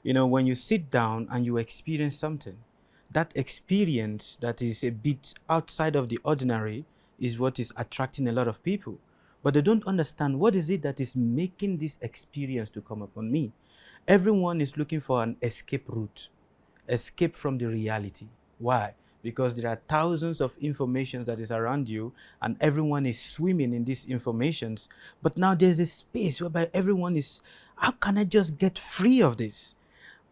When you sit down and you experience something, that experience that is a bit outside of the ordinary is what is attracting a lot of people. But they don't understand what is it that is making this experience to come upon me. Everyone is looking for an escape route, escape from the reality. Why? Because there are thousands of informations that is around you and everyone is swimming in these informations. But now there's a space whereby everyone is, how can I just get free of this?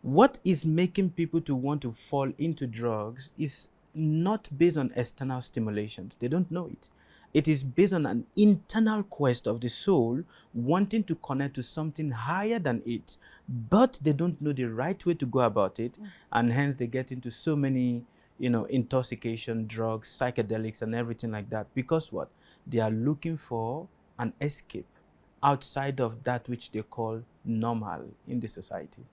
What is making people to want to fall into drugs is not based on external stimulations. They don't know it. It is based on an internal quest of the soul wanting to connect to something higher than it, but they don't know the right way to go about it, and hence they get into so many, intoxication, drugs, psychedelics, and everything like that. Because what? They are looking for an escape outside of that which they call normal in the society.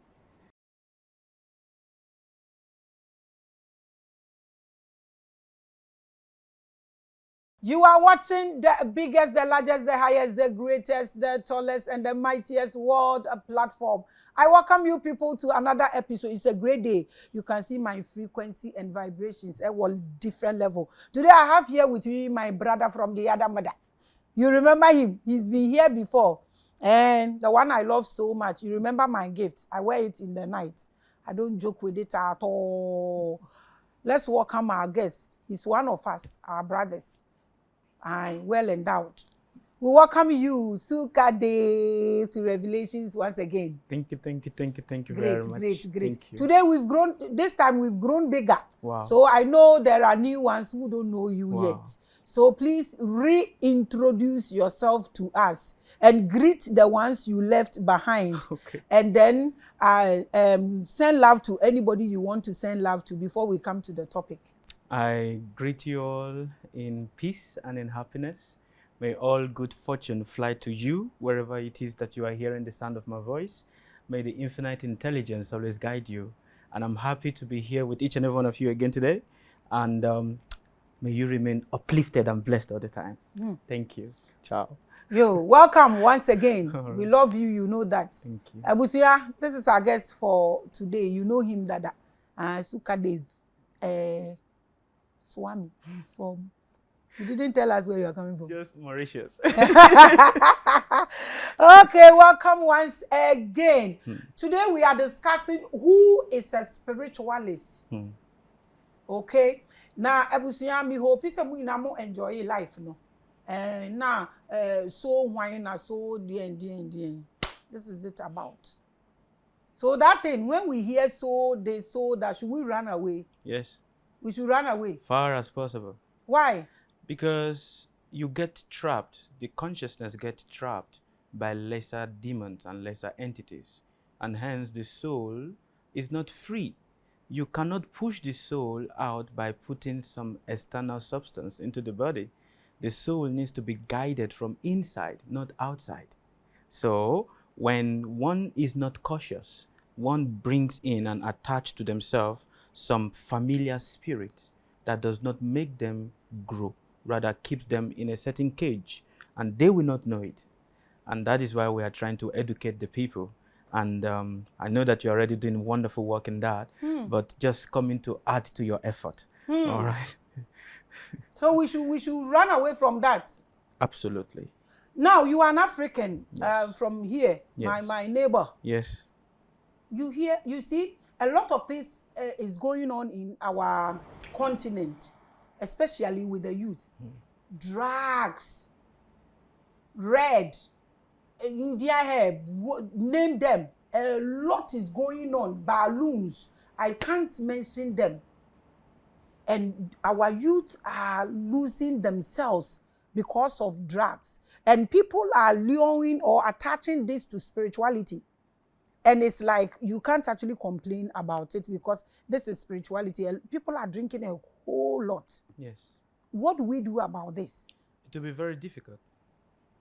You are watching the biggest, the largest, the highest, the greatest, the tallest, and the mightiest world platform. I welcome you people to another episode. It's a great day. You can see my frequency and vibrations at one different level. Today I have here with me my brother from the other mother. You remember him? He's been here before. And the one I love so much. You remember my gift. I wear it in the night. I don't joke with it at all. Let's welcome our guest. He's one of us, our brothers. I'm well endowed. We welcome you, SUKADEV, to Revelations once again. Thank you Great, very much. great. Today we've grown, this time we've grown bigger. Wow. So I know there are new ones who don't know you yet. So please reintroduce yourself to us and greet the ones you left behind. Okay. And then send love to anybody you want to send love to before we come to the topic. I greet you all in peace and in happiness. May all good fortune fly to you wherever it is that you are hearing the sound of my voice. May the infinite intelligence always guide you. And I'm happy to be here with each and every one of you again today. And may you remain uplifted and blessed all the time. Thank you. Ciao. Yo, welcome once again. Right. We love you, you know that. Thank you. Abusia, this is our guest for today. You know him, Dada. SUKADEV. Swami from. You didn't tell us where you are coming from. Just Mauritius. Okay, welcome once again. Today we are discussing who is a spiritualist. Okay. Now, Abusia, me hope is mo enjoy life, no. Now, so why na so the. This is it about. So that thing, when we hear so, they so that should we run away? Yes. We should run away. Far as possible. Why? Because you get trapped, the consciousness gets trapped by lesser demons and lesser entities. And hence the soul is not free. You cannot push the soul out by putting some external substance into the body. The soul needs to be guided from inside, not outside. So when one is not cautious, one brings in and attach to themselves some familiar spirit that does not make them grow, rather keeps them in a certain cage, and they will not know it. And that is why we are trying to educate the people. And I know that you're already doing wonderful work in that, but just coming to add to your effort. All right. So we should run away from that. Absolutely. Now you are an African, Yes. from here, Yes. my neighbor. Yes. You see, a lot of things is going on in our continent, especially with the youth. Drugs, red, India hair, name them. A lot is going on. Balloons, I can't mention them. And our youth are losing themselves because of drugs. And people are luring or attaching this to spirituality. And it's like, you can't actually complain about it because this is spirituality. People are drinking a whole lot. Yes. What do we do about this? It will be very difficult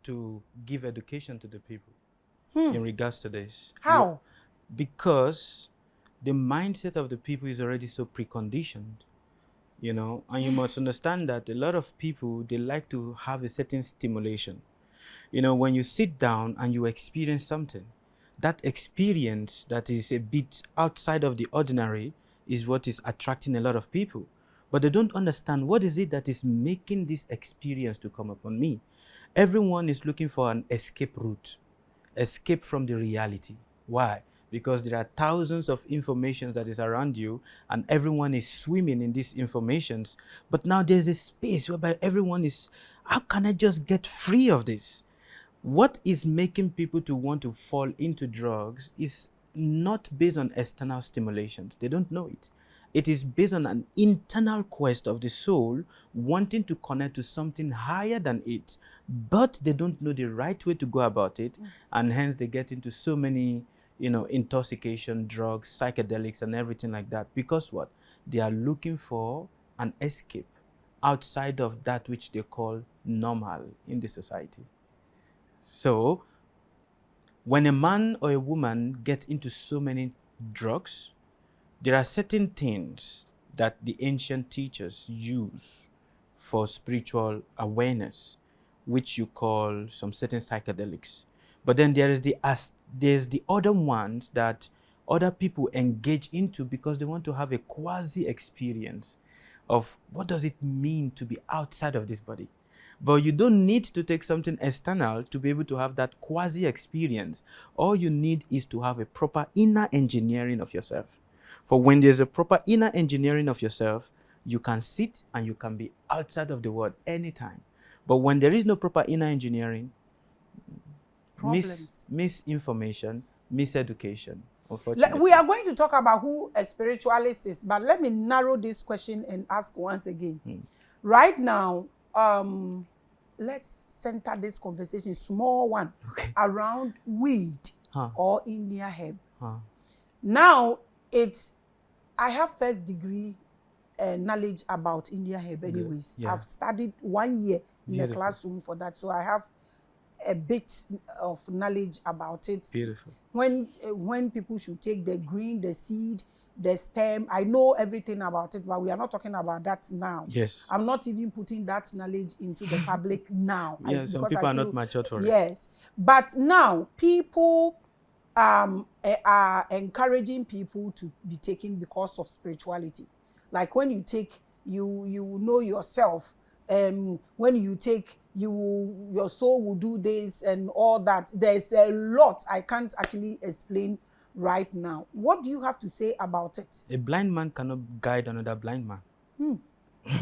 to give education to the people in regards to this. How? Because the mindset of the people is already so preconditioned, and you must understand that a lot of people, they like to have a certain stimulation. When you sit down and you experience something, that experience that is a bit outside of the ordinary is what is attracting a lot of people. But they don't understand what is it that is making this experience to come upon me. Everyone is looking for an escape route, escape from the reality. Why? Because there are thousands of informations that is around you and everyone is swimming in these informations. But now there's a space whereby everyone is, how can I just get free of this? What is making people to want to fall into drugs is not based on external stimulations. They don't know it. It is based on an internal quest of the soul wanting to connect to something higher than it, but they don't know the right way to go about it, and hence they get into so many, intoxication, drugs, psychedelics, and everything like that. Because what? They are looking for an escape outside of that which they call normal in the society. So, when a man or a woman gets into so many drugs, there are certain things that the ancient teachers use for spiritual awareness, which you call some certain psychedelics. But then there's the other ones that other people engage into because they want to have a quasi experience of what does it mean to be outside of this body. But you don't need to take something external to be able to have that quasi experience. All you need is to have a proper inner engineering of yourself. For when there's a proper inner engineering of yourself, you can sit and you can be outside of the world anytime. But when there is no proper inner engineering, misinformation, miseducation, unfortunately. We are going to talk about who a spiritualist is, but let me narrow this question and ask once again. Right now, let's center this conversation, small one, around weed or India herb. Now, I have first degree knowledge about India herb anyways. Yeah. I've studied 1 year in the classroom for that, so I have a bit of knowledge about it. Beautiful. When people should take the green, the seed, the stem, I know everything about it, but we are not talking about that now. Yes. I'm not even putting that knowledge into the public now. Yeah, some people are not matured for it. Yes. But now people are encouraging people to be taken because of spirituality. Like when you take, you know yourself. When you take, your soul will do this and all that. There's a lot I can't actually explain right now. What do you have to say about it? A blind man cannot guide another blind man.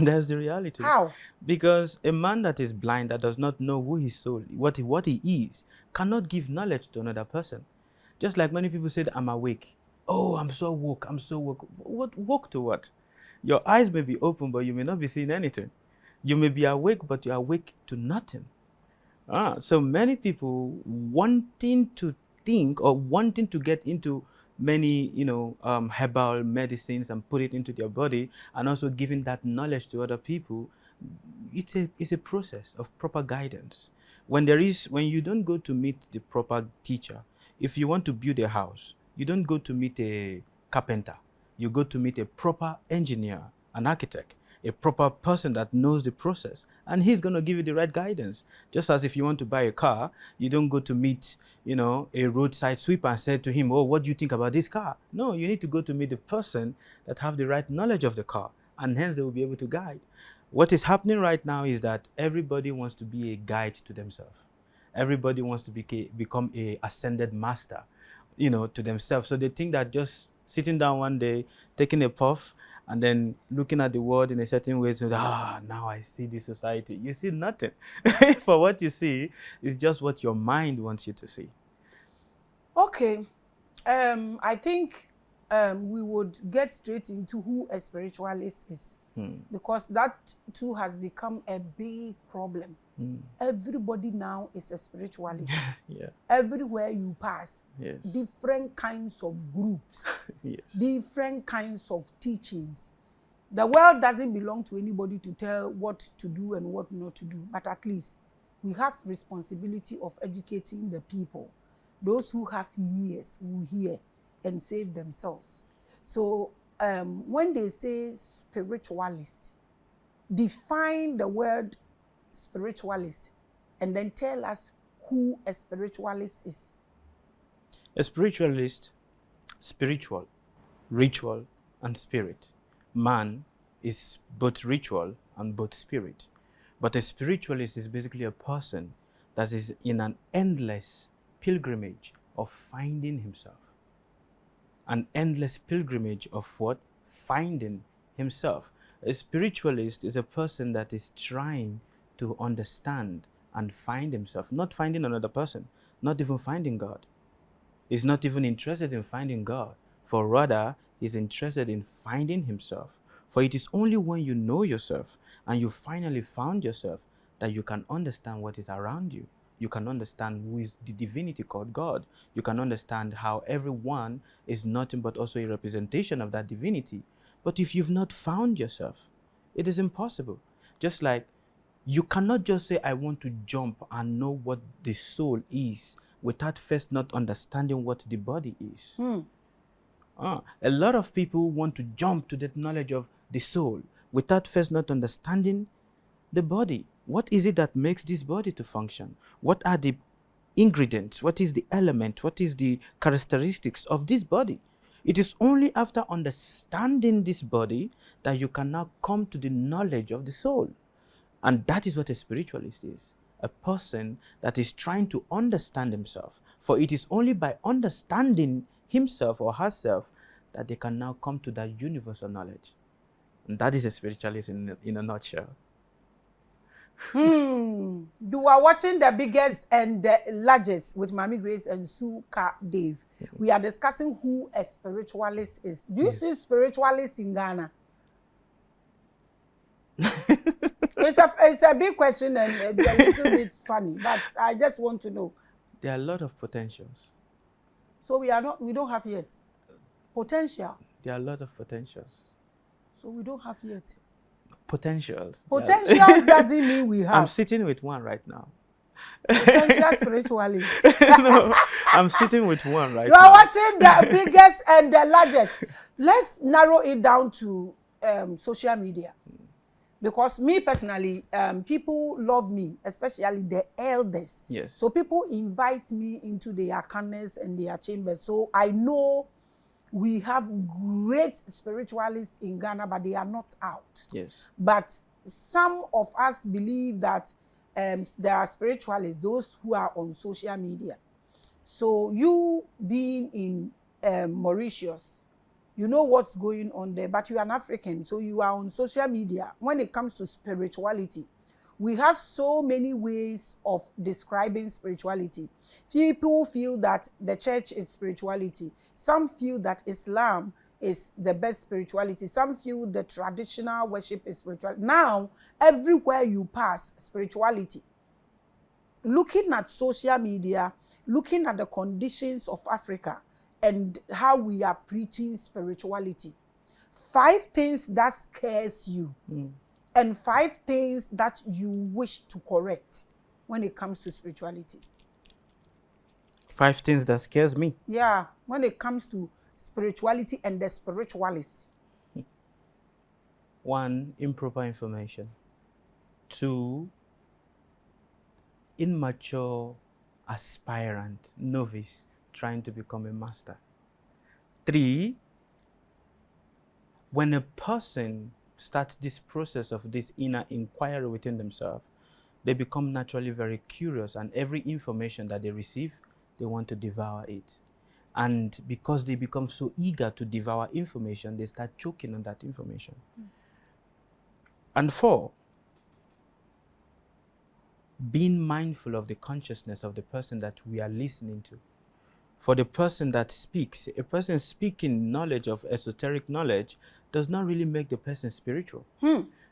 That's the reality. How? Because a man that is blind, that does not know who his soul, what he is, cannot give knowledge to another person. Just like many people say, I'm awake. Oh, I'm so woke. I'm so woke. What woke to what? Your eyes may be open, but you may not be seeing anything. You may be awake, but you're awake to nothing. So many people wanting to think or wanting to get into many, herbal medicines and put it into their body, and also giving that knowledge to other people. It's a process of proper guidance. When you don't go to meet the proper teacher, if you want to build a house, you don't go to meet a carpenter. You go to meet a proper engineer, an architect, a proper person that knows the process, and he's going to give you the right guidance. Just as if you want to buy a car, you don't go to meet, a roadside sweeper and say to him, oh, what do you think about this car? No, you need to go to meet the person that have the right knowledge of the car, and hence they will be able to guide. What is happening right now is that everybody wants to be a guide to themselves. Everybody wants to become a ascended master, to themselves. So they think that just sitting down one day, taking a puff, and then looking at the world in a certain way, so now I see this society. You see nothing. For what you see is just what your mind wants you to see. Okay. I think we would get straight into who a spiritualist is, because that too has become a big problem. Everybody now is a spiritualist. Yeah. Everywhere you pass, yes. Different kinds of groups, yes. Different kinds of teachings. The world doesn't belong to anybody to tell what to do and what not to do, but at least we have responsibility of educating the people. Those who have ears will hear and save themselves. So when they say spiritualist, define the word spiritualist and then tell us who a spiritualist is. A spiritualist, spiritual, ritual, and spirit. Man is both ritual and both spirit. But a spiritualist is basically a person that is in an endless pilgrimage of finding himself. An endless pilgrimage of what? Finding himself. A spiritualist is a person that is trying to understand and find himself, not finding another person, not even finding God. He's not even interested in finding God, for rather, he's interested in finding himself. For it is only when you know yourself and you finally found yourself that you can understand what is around you. You can understand who is the divinity called God. You can understand how everyone is nothing but also a representation of that divinity. But if you've not found yourself, it is impossible. Just like you cannot just say, I want to jump and know what the soul is without first not understanding what the body is. A lot of people want to jump to that knowledge of the soul without first not understanding the body. What is it that makes this body to function? What are the ingredients? What is the element? What is the characteristics of this body? It is only after understanding this body that you can now come to the knowledge of the soul. And that is what a spiritualist is. A person that is trying to understand himself. For it is only by understanding himself or herself that they can now come to that universal knowledge. And that is a spiritualist in a nutshell. You are watching The Biggest and the Largest with Maame Grace and SUKADEV. We are discussing who a spiritualist is. Do you see spiritualists in Ghana? It's a big question and a little bit funny, but I just want to know. There are a lot of potentials. So we don't have yet potential. There are a lot of potentials. So we don't have yet potentials. Potentials doesn't mean we have. I'm sitting with one right now. Potential spiritualist. No, I'm sitting with one right now. You are watching The Biggest and the Largest. Let's narrow it down to social media. Because me personally, people love me, especially the elders. Yes. So people invite me into their corners and their chambers. So I know we have great spiritualists in Ghana, but they are not out. Yes. But some of us believe that there are spiritualists, those who are on social media. So you being in Mauritius, you know what's going on there, but you are an African, so you are on social media. When it comes to spirituality, we have so many ways of describing spirituality. People feel that the church is spirituality. Some feel that Islam is the best spirituality. Some feel the traditional worship is spirituality. Now, everywhere you pass, spirituality. Looking at social media, looking at the conditions of Africa, and how we are preaching spirituality. 5 things that scares you, and 5 things that you wish to correct when it comes to spirituality. 5 things that scares me. Yeah, when it comes to spirituality and the spiritualists. 1, improper information. 2, immature aspirant, novice, trying to become a master. 3, when a person starts this process of this inner inquiry within themselves, they become naturally very curious, and every information that they receive, they want to devour it. And because they become so eager to devour information, they start choking on that information. And 4, being mindful of the consciousness of the person that we are listening to. For the person that speaks, a person speaking knowledge of esoteric knowledge does not really make the person spiritual.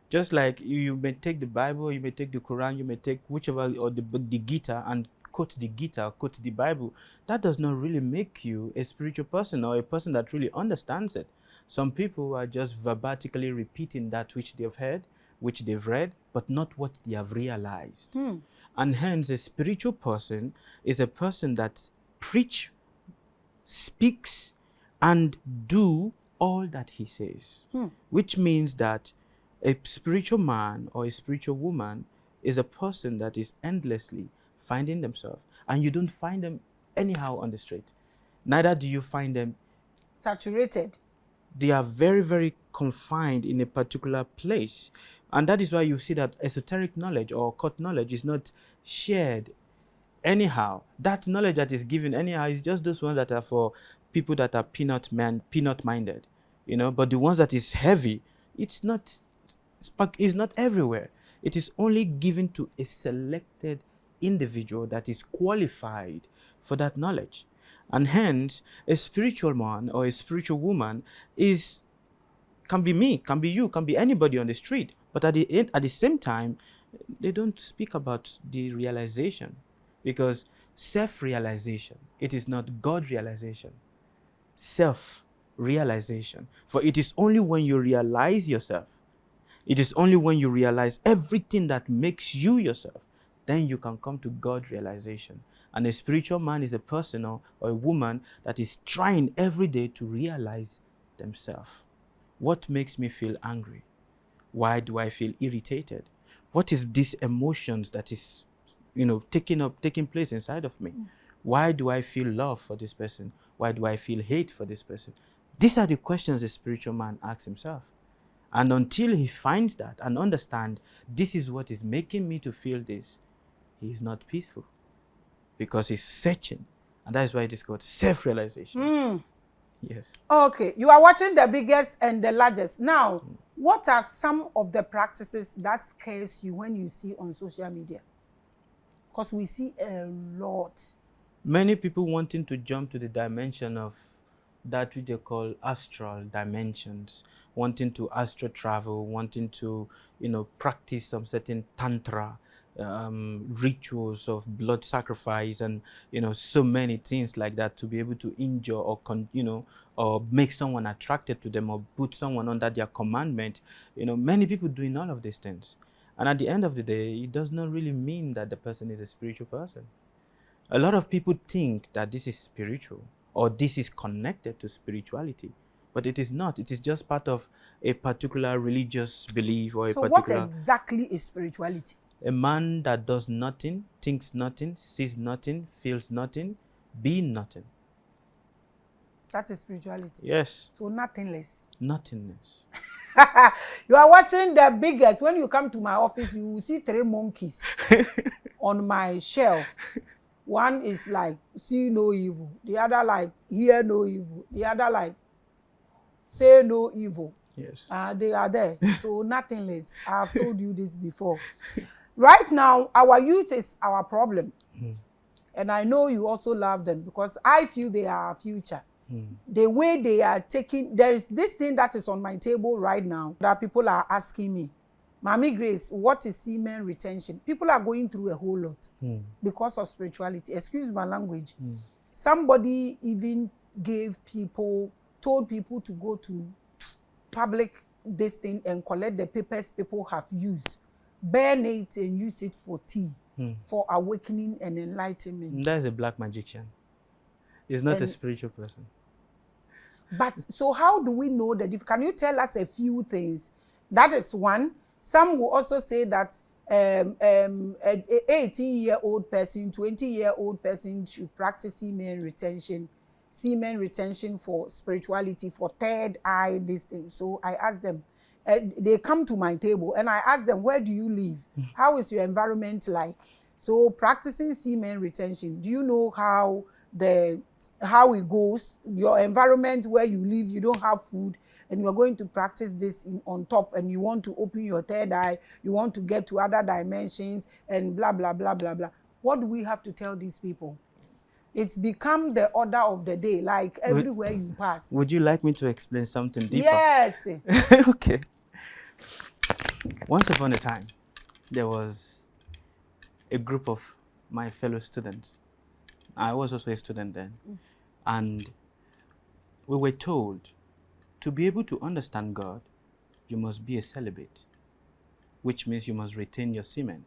Just like you may take the Bible, you may take the Quran, you may take whichever, or the Gita, and quote the Gita, quote the Bible. That does not really make you a spiritual person or a person that really understands it. Some people are just verbatically repeating that which they've heard, which they've read, but not what they have realized. And hence, a spiritual person is a person that speaks and do all that he says, which means that a spiritual man or a spiritual woman is a person that is endlessly finding themselves, and you don't find them anyhow on the street. Neither do you find them. Saturated. They are very, very confined in a particular place. And that is why you see that esoteric knowledge or occult knowledge is not shared anyhow. That knowledge that is given anyhow is just those ones that are for people that are peanut minded, you know. But the ones that is heavy, it's not everywhere. It is only given to a selected individual that is qualified for that knowledge. And hence, a spiritual man or a spiritual woman can be me, can be you, can be anybody on the street. But at the same time, they don't speak about the realization, because self-realization, it is not God realization. Self-realization. For it is only when you realize yourself, it is only when you realize everything that makes you yourself, then you can come to God realization. And a spiritual man is a person or a woman that is trying every day to realize themselves. What makes me feel angry? Why do I feel irritated? What is these emotions that is, taking place inside of me? Why do I feel love for this person? Why do I feel hate for this person? These are the questions a spiritual man asks himself. And until he finds that and understands this is what is making me to feel this, he is not peaceful, because he's searching. And that is why it is called self-realization. Yes. Okay, you are watching The Biggest and the Largest. Now, what are some of the practices that scares you when you see on social media? Because we see a lot. Many people wanting to jump to the dimension of that which they call astral dimensions, wanting to astral travel, wanting to, practice some certain tantra rituals of blood sacrifice, and so many things like that, to be able to injure or or make someone attracted to them or put someone under their commandment. Many people doing all of these things, and at the end of the day, it does not really mean that the person is a spiritual person. A lot of people think that this is spiritual or this is connected to spirituality, but it is not. It is just part of a particular religious belief or a So particular. what exactly is spirituality? A man that does nothing, thinks nothing, sees nothing, feels nothing, be nothing. That is spirituality. Yes. So nothingness. Nothingness. You are watching The Biggest. When you come to my office, you will see 3 monkeys on my shelf. One is like, see no evil. The other like, hear no evil. The other like, say no evil. Yes. They are there. So nothingness. I have told you this before. Right now, our youth is our problem. And I know you also love them, because I feel they are our future. The way they are taking, there is this thing that is on my table right now that people are asking me, Maame Grace, what is semen retention? People are going through a whole lot because of spirituality. Excuse my language. Somebody even told people to go to public this thing and collect the papers people have used, burn it and use it for tea, for awakening and enlightenment. That is a black magician. He's not a spiritual person. But so how do we know that? Can you tell us a few things? That is one. Some will also say that an 18-year-old person, 20-year-old person should practice semen retention for spirituality, for third eye, this thing. So I ask them, they come to my table and I ask them, where do you live? How is your environment like? So practicing semen retention, do you know how it goes? Your environment where you live, you don't have food, and you're going to practice this on top, and you want to open your third eye, you want to get to other dimensions, and blah, blah, blah, blah, blah. What do we have to tell these people? It's become the order of the day, like everywhere you pass. Would you like me to explain something deeper? Yes. Okay. Once upon a time, there was a group of my fellow students. I was also a student then. And we were told, to be able to understand God, you must be a celibate, which means you must retain your semen.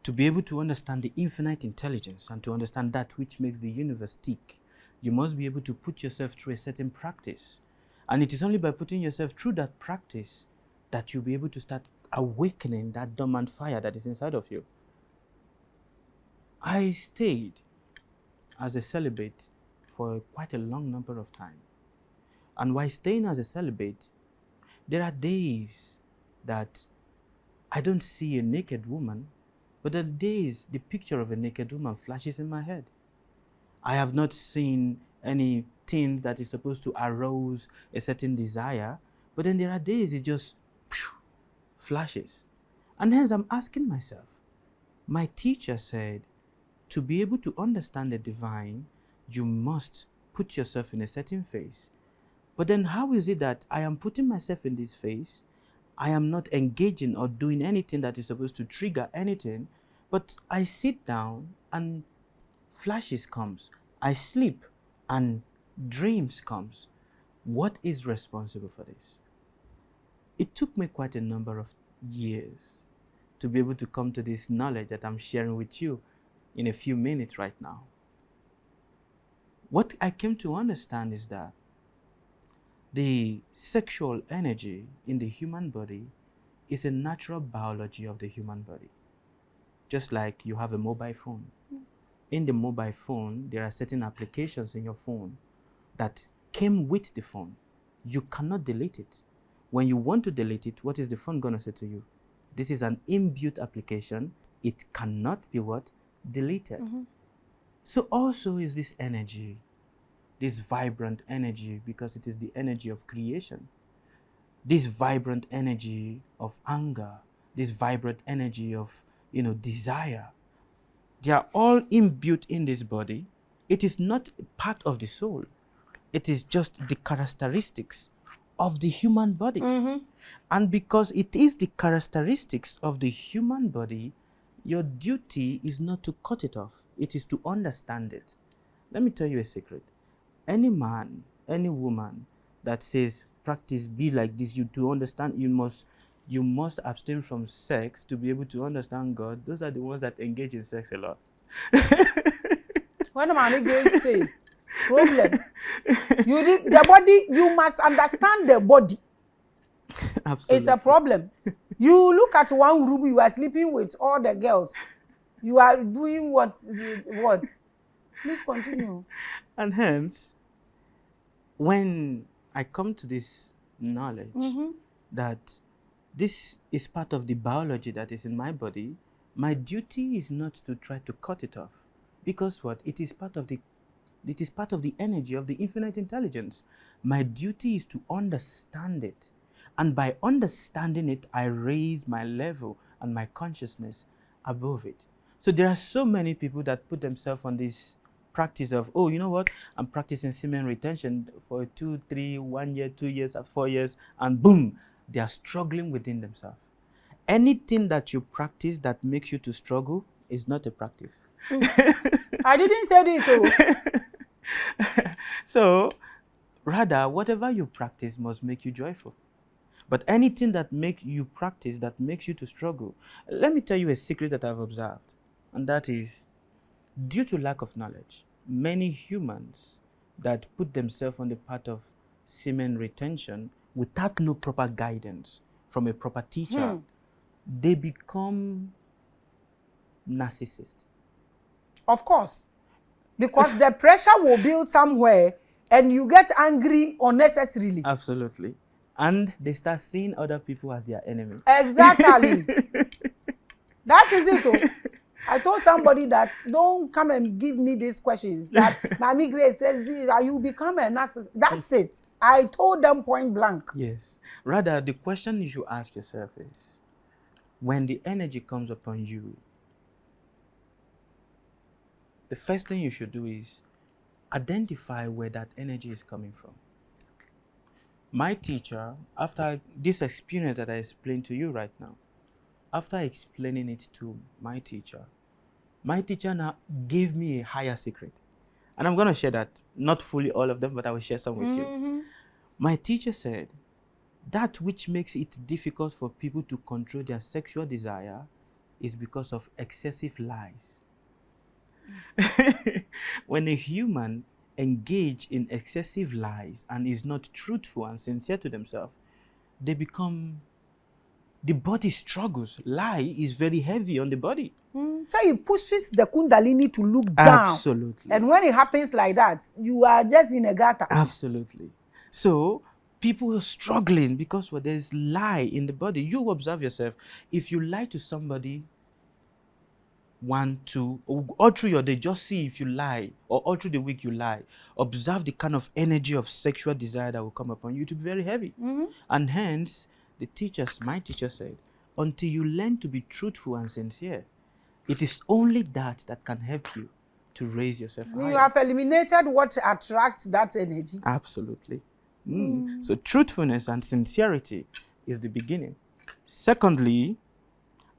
To be able to understand the infinite intelligence and to understand that which makes the universe tick, you must be able to put yourself through a certain practice. And it is only by putting yourself through that practice that you'll be able to start awakening that dormant fire that is inside of you. I stayed as a celibate for quite a long number of time. And while staying as a celibate, there are days that I don't see a naked woman, but there are days the picture of a naked woman flashes in my head. I have not seen anything that is supposed to arouse a certain desire, but then there are days it just flashes. And hence I'm asking myself, my teacher said, to be able to understand the divine, you must put yourself in a certain phase. But then how is it that I am putting myself in this phase, I am not engaging or doing anything that is supposed to trigger anything, but I sit down and flashes comes. I sleep and dreams comes. What is responsible for this? It took me quite a number of years to be able to come to this knowledge that I'm sharing with you in a few minutes right now. What I came to understand is that the sexual energy in the human body is a natural biology of the human body. Just like you have a mobile phone. In the mobile phone, there are certain applications in your phone that came with the phone. You cannot delete it. When you want to delete it, what is the phone going to say to you? This is an inbuilt application. It cannot be what? Deleted. So also is this energy, this vibrant energy, because it is the energy of creation. This vibrant energy of anger, this vibrant energy of, desire. They are all inbuilt in this body. It is not part of the soul. It is just the characteristics of the human body. And because it is the characteristics of the human body, your duty is not to cut it off. It is to understand it. Let me tell you a secret. Any man, any woman that says, practice, be like this, you to understand, you must abstain from sex to be able to understand God. Those are the ones that engage in sex a lot. When Maame Grace say, problem, you need the body, you must understand the body. Absolutely. It's a problem. You look at one room, you are sleeping with all the girls. You are doing what? Please continue. And hence, when I come to this knowledge that this is part of the biology that is in my body, my duty is not to try to cut it off. Because what? It is part of the energy of the infinite intelligence. My duty is to understand it. And by understanding it, I raise my level and my consciousness above it. So there are so many people that put themselves on this practice of, oh, you know what? I'm practicing semen retention for 2, 3, 1 year, 2 years, 4 years, and boom, they are struggling within themselves. Anything that you practice that makes you to struggle is not a practice. I didn't say this. So, rather, whatever you practice must make you joyful. But anything that makes you practice that makes you to struggle. Let me tell you a secret that I've observed. And that is, due to lack of knowledge, many humans that put themselves on the path of semen retention without no proper guidance from a proper teacher, they become narcissists. Of course. Because the pressure will build somewhere and you get angry unnecessarily. Absolutely. And they start seeing other people as their enemy. Exactly. That is it. Oh. I told somebody that don't come and give me these questions. That Maame Grace says, you become a narcissist. That's it. I told them point blank. Yes. Rather, the question you should ask yourself is, when the energy comes upon you, the first thing you should do is identify where that energy is coming from. My teacher, after this experience that I explained to you right now, after explaining it to my teacher now gave me a higher secret. And I'm going to share that, not fully all of them, but I will share some with you. My teacher said, that which makes it difficult for people to control their sexual desire is because of excessive lies. When a human engage in excessive lies and is not truthful and sincere to themselves, they become the body struggles. Lie is very heavy on the body. So it pushes the kundalini to look down. Absolutely. And when it happens like that, you are just in a gutter. Absolutely. So people are struggling because there's lie in the body. You observe yourself. If you lie to somebody, 1, 2, or all through your day, just see if you lie, or all through the week you lie. Observe the kind of energy of sexual desire that will come upon you. It will be very heavy. And hence, my teacher said, until you learn to be truthful and sincere, it is only that can help you to raise yourself higher. You have eliminated what attracts that energy. Absolutely. So truthfulness and sincerity is the beginning. Secondly,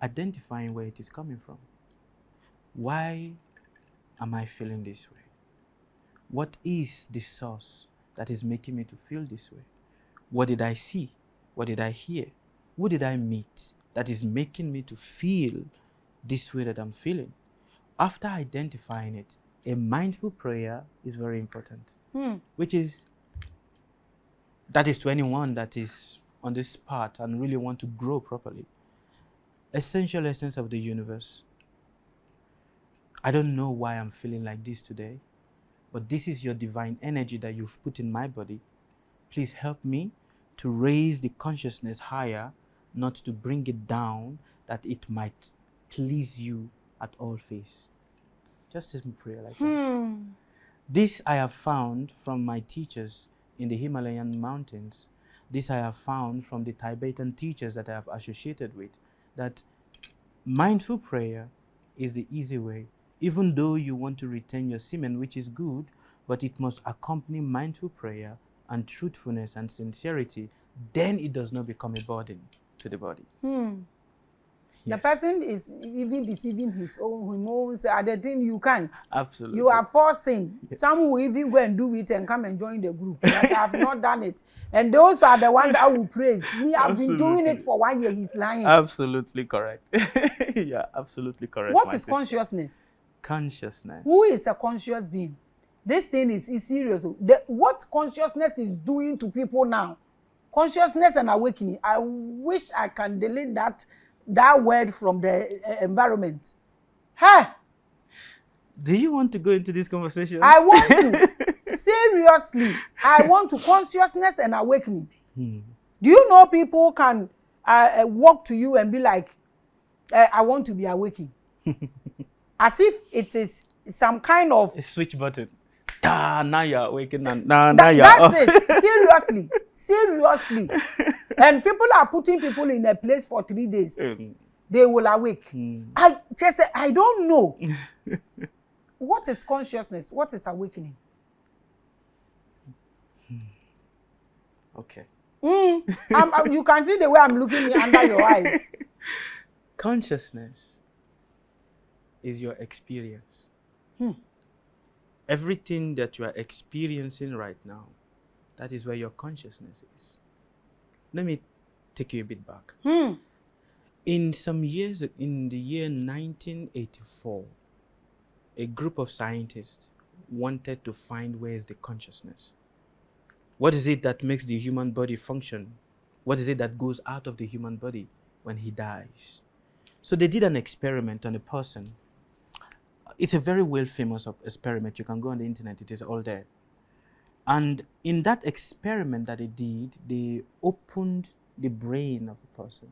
identifying where it is coming from. Why am I feeling this way? What is the source that is making me to feel this way? What did I see? What did I hear? Who did I meet that is making me to feel this way that I'm feeling? After identifying it, a mindful prayer is very important, that is to anyone that is on this path and really want to grow properly. Essential essence of the universe. I don't know why I'm feeling like this today, but this is your divine energy that you've put in my body. Please help me to raise the consciousness higher, not to bring it down, that it might please you at all phase. Just as me prayer like that. This I have found from my teachers in the Himalayan mountains. This I have found from the Tibetan teachers that I have associated with, that mindful prayer is the easy way. Even though you want to retain your semen, which is good, but it must accompany mindful prayer and truthfulness and sincerity. Then it does not become a burden to the body. The person is even deceiving his own hormones. The thing you can't. Absolutely. You are forcing. Yes. Some will even go and do it and come and join the group. But I have not done it. And those are the ones that will praise. Me, I've been doing it for 1 year. He's lying. Absolutely correct. Yeah, absolutely correct. What is consciousness? Consciousness. Who is a conscious being? This thing is serious. What consciousness is doing to people now? Consciousness and awakening. I wish I can delete that word from the environment. Hey! Do you want to go into this conversation? I want to. Seriously. I want to. Consciousness and awakening. Do you know people can walk to you and be like, I want to be awakened? As if it is some kind of... a switch button. Now you're awakened. Now you're off. That's it. Seriously. Seriously. And people are putting people in a place for 3 days. They will awake. I don't know. What is consciousness? What is awakening? Okay. You can see the way I'm looking under your eyes. Consciousness is your experience. Everything that you are experiencing right now, that is where your consciousness is. Let me take you a bit back. In some years, in the year 1984, a group of scientists wanted to find where is the consciousness. What is it that makes the human body function? What is it that goes out of the human body when he dies? So they did an experiment on a person. It's a very well famous experiment. You can go on the internet, it is all there. And in that experiment that they did, they opened the brain of a person.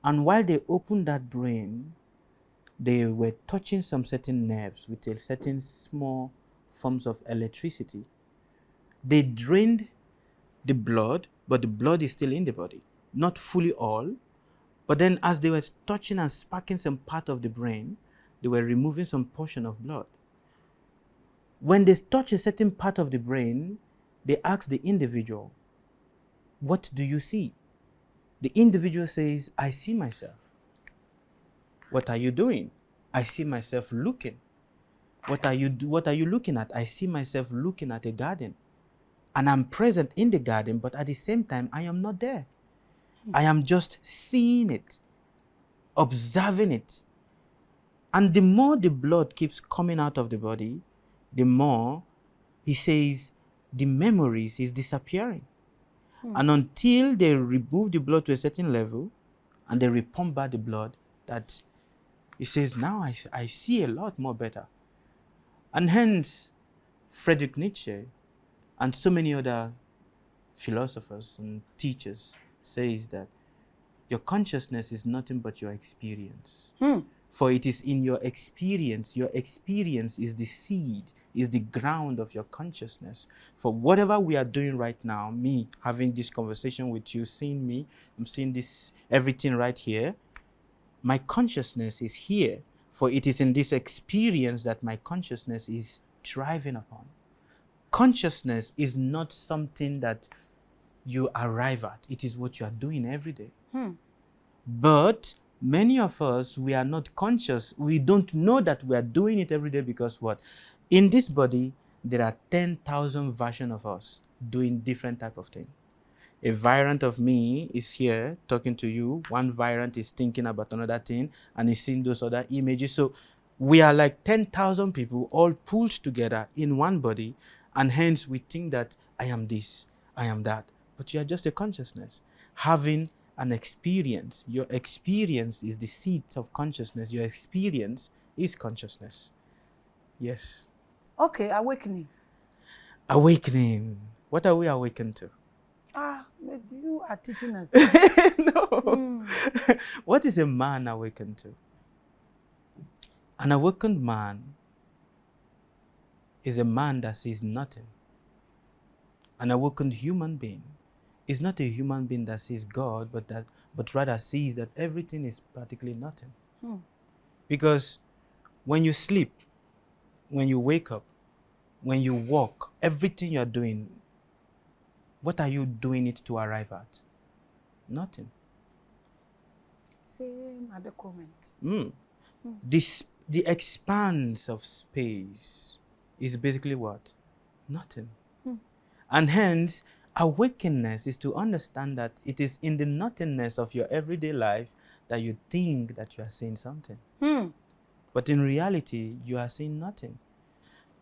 And while they opened that brain, they were touching some certain nerves with a certain small forms of electricity. They drained the blood, but the blood is still in the body. Not fully all, but then as they were touching and sparking some part of the brain, they were removing some portion of blood. When they touch a certain part of the brain, they ask the individual, what do you see? The individual says, I see myself. What are you doing? I see myself looking. What are you looking at? I see myself looking at a garden. And I'm present in the garden, but at the same time, I am not there. I am just seeing it, observing it. And the more the blood keeps coming out of the body, the more, he says, the memories is disappearing. And until they remove the blood to a certain level, and they repump back the blood, that he says, now I see a lot more better. And hence, Friedrich Nietzsche and so many other philosophers and teachers says that your consciousness is nothing but your experience. For it is in your experience is the seed, is the ground of your consciousness. For whatever we are doing right now, me having this conversation with you, seeing me, I'm seeing this, everything right here, my consciousness is here. For it is in this experience that my consciousness is thriving upon. Consciousness is not something that you arrive at. It is what you are doing every day. But many of us, we are not conscious. We don't know that we are doing it every day, because what? In this body, there are 10,000 versions of us doing different type of things. A variant of me is here talking to you. One variant is thinking about another thing and is seeing those other images. So we are like 10,000 people all pulled together in one body, and hence we think that I am this, I am that. But you are just a consciousness having an experience. Your experience is the seat of consciousness. Your experience is consciousness. Yes. Okay, awakening. Awakening. What are we awakened to? You are teaching us. No. What is a man awakened to? An awakened man is a man that sees nothing. An awakened human being is not a human being that sees God, but rather sees that everything is practically nothing. Because when you sleep, when you wake up, when you walk, everything you're doing, what are you doing it to arrive at? Nothing. Same at the comment. The expanse of space is basically what? Nothing. And hence, awakeness is to understand that it is in the nothingness of your everyday life that you think that you are seeing something. But in reality, you are seeing nothing.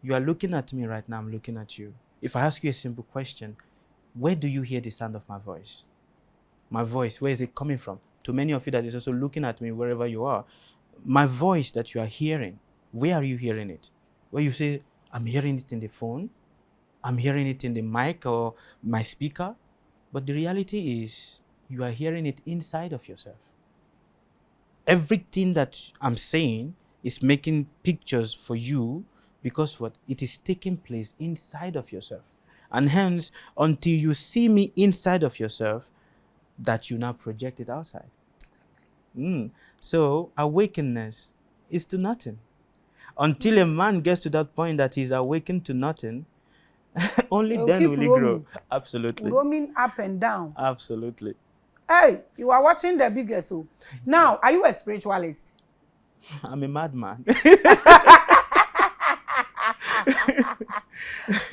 You are looking at me right now, I'm looking at you. If I ask you a simple question, where do you hear the sound of my voice? My voice, where is it coming from? To many of you that is also looking at me wherever you are, my voice that you are hearing, where are you hearing it? Where you say, I'm hearing it in the phone, I'm hearing it in the mic or my speaker. But the reality is, you are hearing it inside of yourself. Everything that I'm saying is making pictures for you, because what? It is taking place inside of yourself. And hence, until you see me inside of yourself, that you now project it outside. So awakeness is to nothing. Until a man gets to that point that he's awakened to nothing, only They'll then keep will he roaming. grow. Absolutely. Roaming up and down. Absolutely. Hey, you are watching the biggest. So now, are you a spiritualist? I'm a madman.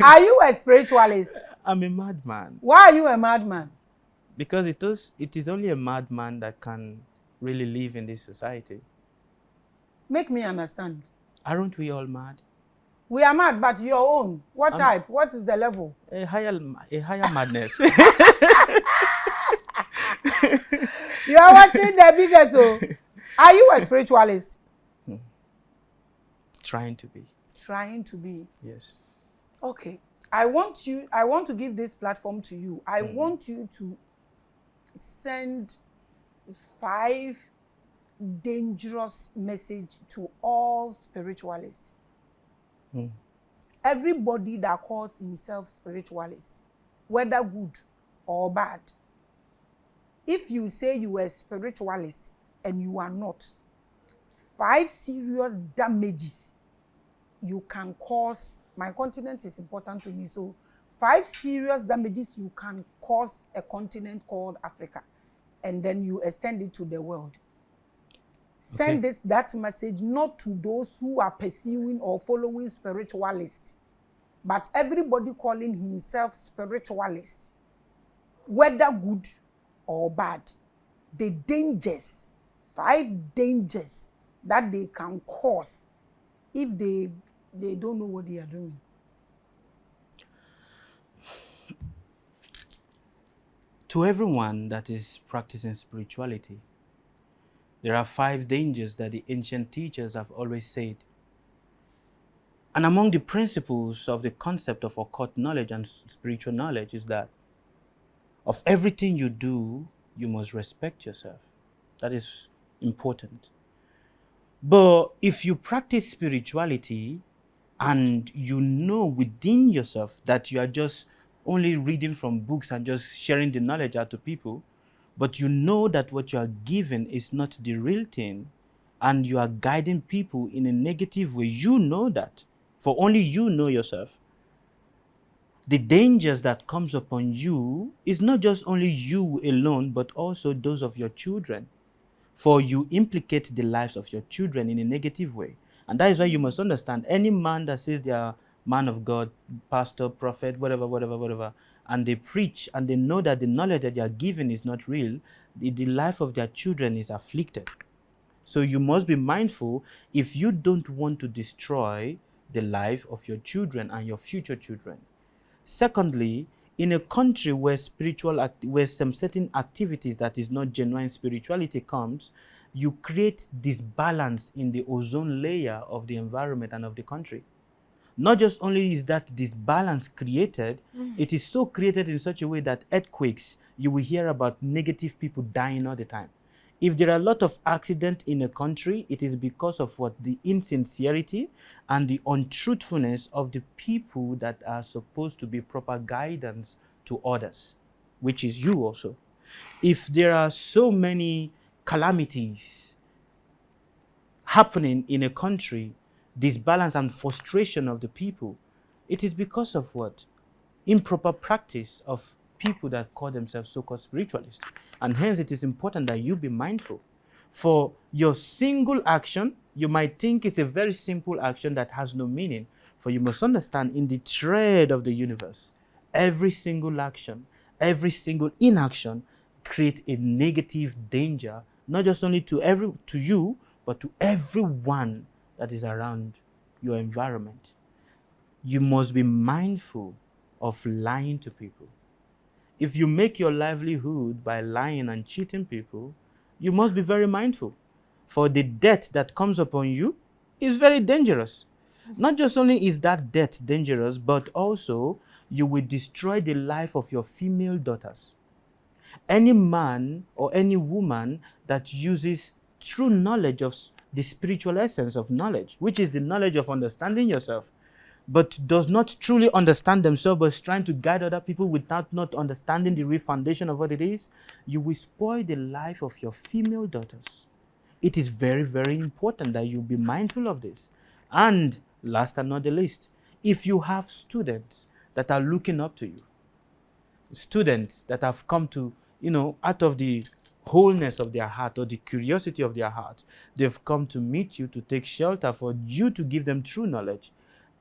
Are you a spiritualist? I'm a madman. Why are you a madman? Because it is only a madman that can really live in this society. Make me understand. Aren't we all mad? We are mad, but your own. What type? What is the level? A higher madness. You are watching the biggest. So are you a spiritualist? Trying to be. Trying to be. Yes. Okay. I want to give this platform to you. I want you to send 5 dangerous message to all spiritualists. Everybody that calls himself spiritualist, whether good or bad. If you say you are a spiritualist and you are not, 5 serious damages you can cause. My continent is important to me, so 5 serious damages you can cause a continent called Africa, and then you extend it to the world. Send that message not to those who are pursuing or following spiritualists, but everybody calling himself spiritualist, whether good or bad. The dangers, 5 dangers that they can cause if they don't know what they are doing. To everyone that is practicing spirituality, There are 5 dangers that the ancient teachers have always said. And among the principles of the concept of occult knowledge and spiritual knowledge is that of everything you do, you must respect yourself. That is important. But if you practice spirituality and you know within yourself that you are just only reading from books and just sharing the knowledge out to people, but you know that what you are given is not the real thing, and you are guiding people in a negative way, you know that, for only you know yourself. The dangers that comes upon you is not just only you alone, but also those of your children. For you implicate the lives of your children in a negative way. And that is why you must understand, any man that says they are man of God, pastor, prophet, whatever, and they preach and they know that the knowledge that they are given is not real, the life of their children is afflicted. So you must be mindful if you don't want to destroy the life of your children and your future children. Secondly, in a country where where some certain activities that is not genuine spirituality comes, you create disbalance in the ozone layer of the environment and of the country. Not just only is that disbalance created, it is so created in such a way that earthquakes, you will hear about negative people dying all the time. If there are a lot of accidents in a country, it is because of what? The insincerity and the untruthfulness of the people that are supposed to be proper guidance to others, which is you also. If there are so many calamities happening in a country, disbalance and frustration of the people, it is because of what? Improper practice of people that call themselves so-called spiritualists. And hence it is important that you be mindful. For your single action, you might think it's a very simple action that has no meaning. For you must understand, in the thread of the universe, every single action, every single inaction creates a negative danger, not just only to you, but to everyone that is around your environment. You must be mindful of lying to people. If you make your livelihood by lying and cheating people, you must be very mindful. For the debt that comes upon you is very dangerous. Not just only is that debt dangerous, but also you will destroy the life of your female daughters. Any man or any woman that uses true knowledge of the spiritual essence of knowledge, which is the knowledge of understanding yourself, but does not truly understand themselves, but is trying to guide other people without not understanding the real foundation of what it is, you will spoil the life of your female daughters. It is very, very important that you be mindful of this. And last and not the least, if you have students that are looking up to you, students that have come to, out of the wholeness of their heart or the curiosity of their heart, they've come to meet you to take shelter for you to give them true knowledge.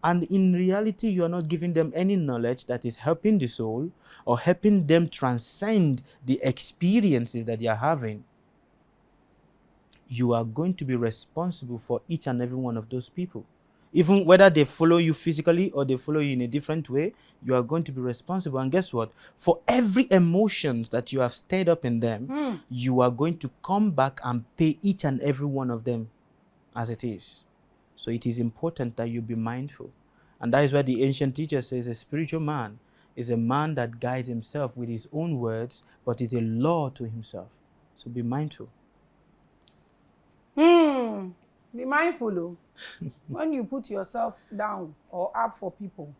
And in reality, you are not giving them any knowledge that is helping the soul or helping them transcend the experiences that they are having. You are going to be responsible for each and every one of those people. Even whether they follow you physically or they follow you in a different way, you are going to be responsible. And guess what? For every emotions that you have stirred up in them, you are going to come back and pay each and every one of them as it is. So it is important that you be mindful. And that is why the ancient teacher says a spiritual man is a man that guides himself with his own words, but is a law to himself. So be mindful. Be mindful, oh. When you put yourself down or up for people,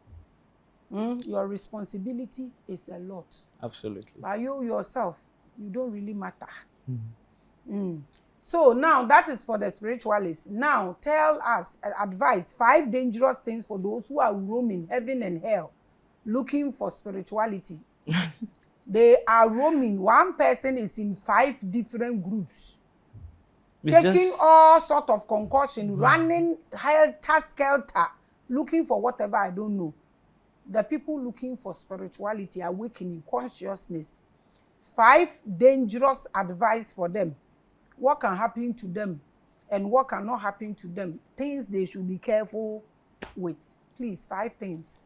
your responsibility is a lot. Absolutely. But you yourself, you don't really matter. So now that is for the spiritualists. Now tell us, advise 5 dangerous things for those who are roaming heaven and hell, looking for spirituality. They are roaming. One person is in 5 different groups. Taking all sort of concussion, running helter-skelter, looking for whatever, I don't know. The people looking for spirituality, awakening, consciousness. 5 dangerous advice for them. What can happen to them and what cannot happen to them. Things they should be careful with. Please, 5 things.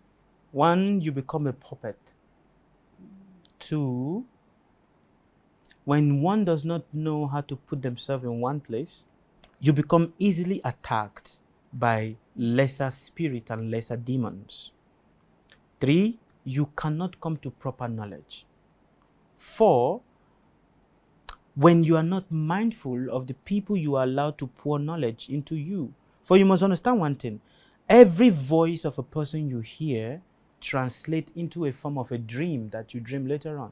1, you become a puppet. 2, When one does not know how to put themselves in one place, you become easily attacked by lesser spirit and lesser demons. 3, you cannot come to proper knowledge. 4, when you are not mindful of the people you are allowed to pour knowledge into you. For you must understand one thing. Every voice of a person you hear translates into a form of a dream that you dream later on.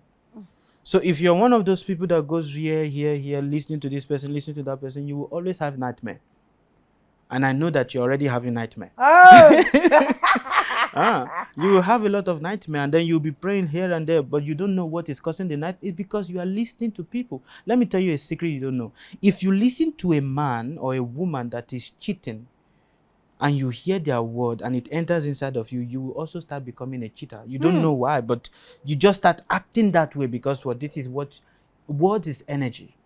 So if you're one of those people that goes here, listening to this person, listening to that person, you will always have nightmare. And I know that you're already having nightmare. You will have a lot of nightmare, and then you'll be praying here and there, but you don't know what is causing the night. It's because you are listening to people. Let me tell you a secret you don't know. If you listen to a man or a woman that is cheating, and you hear their word and it enters inside of you, you will also start becoming a cheater. You don't know why, but you just start acting that way because this is what word is energy.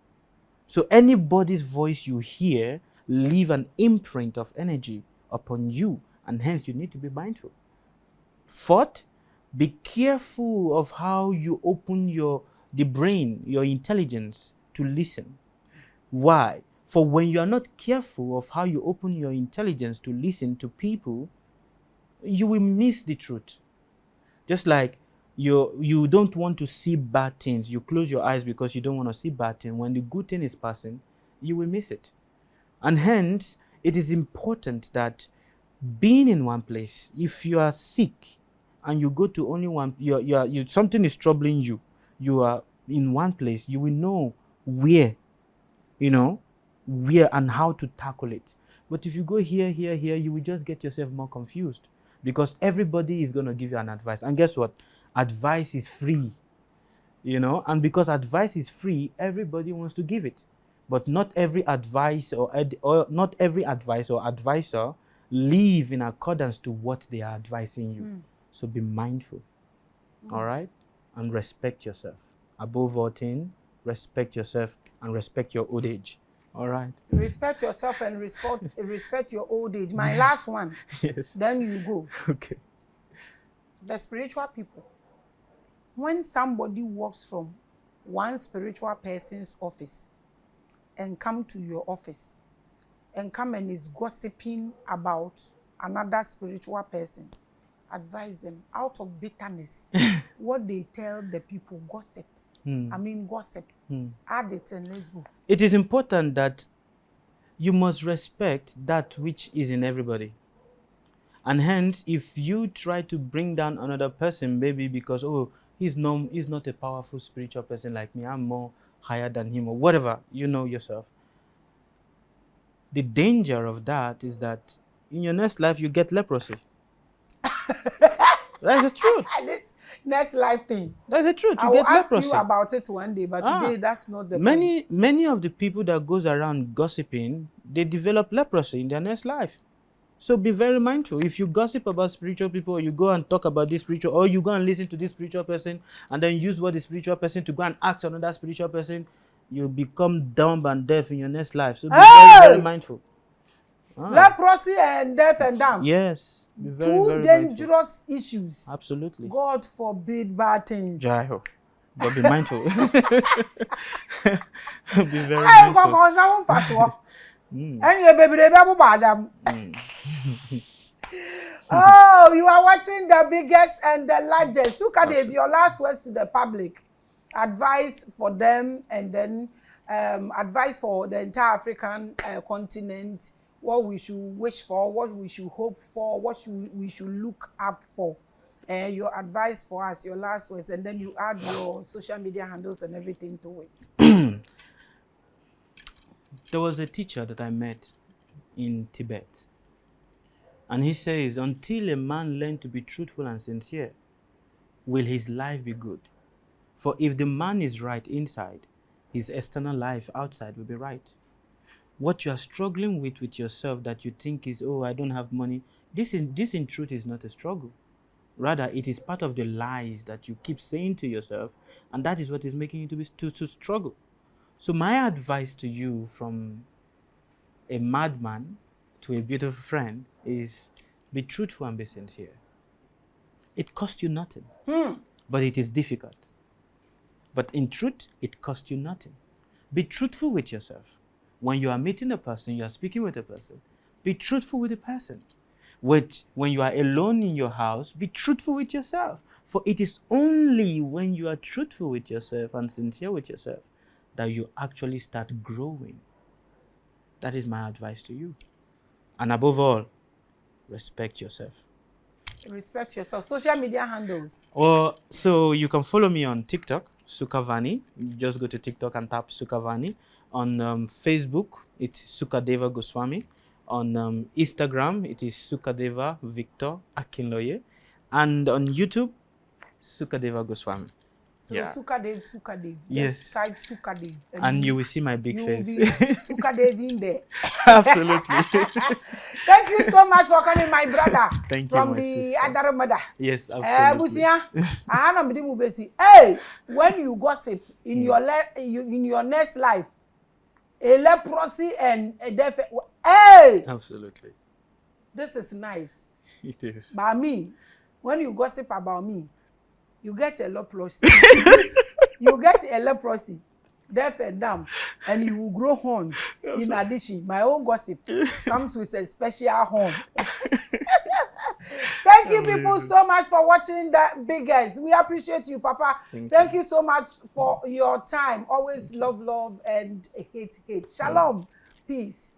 So anybody's voice you hear leave an imprint of energy upon you, and hence you need to be mindful. 4th, be careful of how you open the brain, your intelligence to listen. Why? For when you are not careful of how you open your intelligence to listen to people, you will miss the truth. Just like you don't want to see bad things. You close your eyes because you don't want to see bad things. When the good thing is passing, you will miss it. And hence, it is important that being in one place, if you are sick and you go to only one, something is troubling you, you are in one place, you will know where and how to tackle it. But if you go here, you will just get yourself more confused because everybody is going to give you an advice. And guess what? Advice is free, and because advice is free, everybody wants to give it. But not every advice or advisor live in accordance to what they are advising you. So be mindful, all right? And respect yourself. Above all things, respect yourself and respect your old age. All right. Respect yourself and respect your old age. My last one. Yes. Then you go. Okay. The spiritual people. When somebody walks from one spiritual person's office and come to your office and come and is gossiping about another spiritual person, advise them out of bitterness. What they tell the people, gossip. Gossip. Add it and let's go. It is important that you must respect that which is in everybody. And hence, if you try to bring down another person, maybe because, he's not a powerful spiritual person like me, I'm more higher than him, or whatever, you know yourself. The danger of that is that in your next life, you get leprosy. That's the truth. This next life thing. That's the truth. I will ask you about it one day, but today that's not the point. Many of the people that goes around gossiping, they develop leprosy in their next life. So be very mindful. If you gossip about spiritual people, or you go and talk about this spiritual, or you go and listen to this spiritual person, and then use what the spiritual person to go and ask another spiritual person, you become dumb and deaf in your next life. So be very, very mindful. Leprosy and deaf and dumb. Yes. Be very, Two very dangerous issues. Absolutely. God forbid bad things. But be mindful. Be very mindful. Oh, you are watching the biggest and the largest. SUKADEV, your last words to the public. Advice for them, and then advice for the entire African continent. What we should wish for, what we should hope for, what we should look up for. Your advice for us, your last words, and then you add your social media handles and everything to it. There was a teacher that I met in Tibet. And he says, until a man learns to be truthful and sincere, will his life be good. For if the man is right inside, his external life outside will be right. What you are struggling with yourself that you think is, I don't have money, this in truth is not a struggle. Rather, it is part of the lies that you keep saying to yourself, and that is what is making you to struggle. So my advice to you, from a madman to a beautiful friend, is be truthful and be sincere. It costs you nothing, but it is difficult. But in truth, it costs you nothing. Be truthful with yourself. When you are meeting a person, you are speaking with a person, be truthful with the person. When you are alone in your house, be truthful with yourself. For it is only when you are truthful with yourself and sincere with yourself that you actually start growing. That is my advice to you. And above all, respect yourself. Respect yourself. Social media handles. So you can follow me on TikTok, Sukavani. You just go to TikTok and tap Sukavani. On Facebook, it's Sukadeva Goswami. On Instagram, it is Sukadeva Victor Akinloye. And on YouTube, Sukadeva Goswami. So Yeah. SUKADEV. Yes. Just type SUKADEV. And you will see my big face. You will be SUKADEV in there. Absolutely. Thank you so much for coming, my brother. Thank you, from my the sister. other mother. Yes, absolutely. Hey, when you gossip in your next life, a leprosy and a death. Hey, Absolutely. this is nice. It is. But me, when you gossip about me, you get a leprosy. You get a leprosy, deaf and dumb, and you will grow horns. In addition, my own gossip comes with a special horn. Thank you people so much for watching The Biggest. We appreciate you, Papa. Thank you so much for your time. Always love and hate. Shalom. Peace.